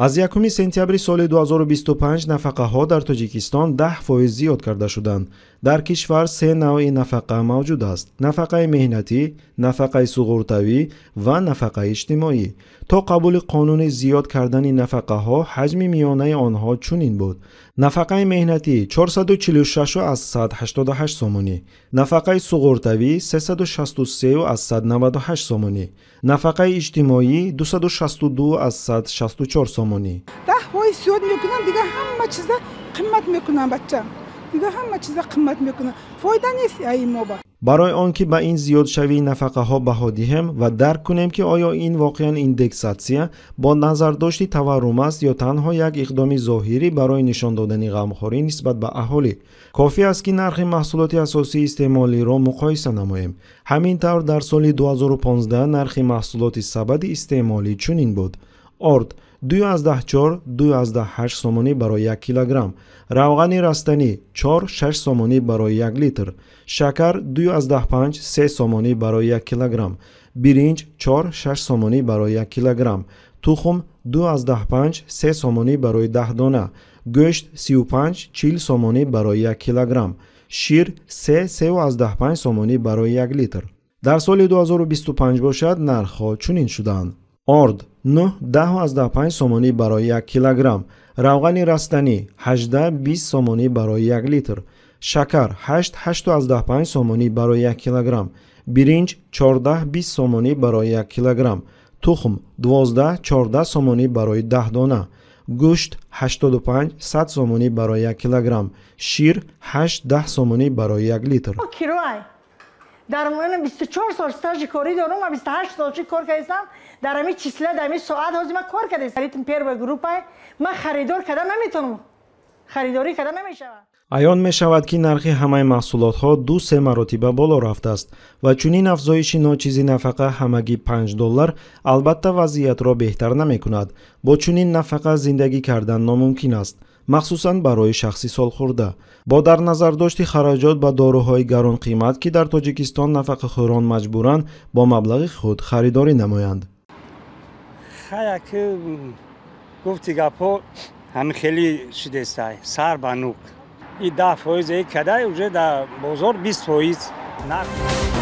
از 1 سپتامبر سال 2025 نفقه ها در تاجیکستان 10% زیاد کرده شدند. در کشور 3 نوع نفقه موجود است: نفقه مهنتی، نفقه سقورتوی و نفقه اجتماعی. تا قبول قانون زیاد کردن نفقه ها حجم میانه آنها چنین بود: نفقه مهنتی 446 از 188 سومانی، نفقه سقورتوی 363 از 198 سومانی، نفقه اجتماعی 262 از 164 سومانی. 10% زیاد میکنن دیگه، همه چیز قیمت میکنن بچه، دیگه همه چیز قیمت میکنن، فایده نیست این ما. برای آنکه به این زیاد شوی نفقه ها بها دهیم و درک کنیم که آیا این واقعا ایندکساسیون با نظر داشتی تورم است یا تنها یک اقدام ظاهری برای نشان دادن غمخواری نسبت به اهالی، کافی است که نرخ محصولات اساسی استعمالی را مقایسه نماییم. همینطور در سال 2015 نرخ محصولات سبد استعمالی چنین بود: آرد 2.4-2.8 سومانی برای 1 کیلوگرم، روغن رستنی 4-6 سومانی برای 1 لیتر، شکر 2.5-3 سومانی برای 1 کیلوگرم، برنج 4-6 سومانی برای 1 کیلوگرم، تخم 2.5-3 سومانی برای 10 دانه، گوشت 35-40 سومانی برای 1 کیلوگرم، شیر 3.5 سومانی برای 1 لیتر. در سال 2025 باشد نرخ ها چنین شدند: آرد 9-10.5 سومانی برای 1 کیلوگرم، روغن رستنی 18-20 سومانی برای 1 لیتر، شکر 8-8.5 سومانی برای 1 کیلوگرم، برنج 14-20 سومانی برای 1 کیلوگرم، تخم 12-14 سومانی برای 10 دانه، گوشت 85-100 سومانی برای 1 کیلوگرم، شیر 8-10 سومانی برای 1 لیتر. در من 24 سال استاژ کاری دارم و 28 سال کار کردم. در همین چیسله در همین ساعت هازی من کار کردم. خریدم پیر به گروپ من خریدار کردن نمیتونم. خریداری کردن نمیشه. عیان می شود که نرخ همه محصولات ها 2-3 مراتب بالا رفته است و چنین افزایش ناچیز نفقه همگی $5 البته وضعیت را بهتر نمی کند. با چنین نفقه زندگی کردن ناممکن است، مخصوصاً برای شخصی سالخورده. با در نظر داشت خراجات به داروهای گران قیمت که در تاجیکستان نفقه خوران مجبورند با مبلغ خود خریداری نمایند. خیلی که گفتی گپا هم خیلی شده است، سر بنوک این 10% کده اوجه در بازار 20% نه.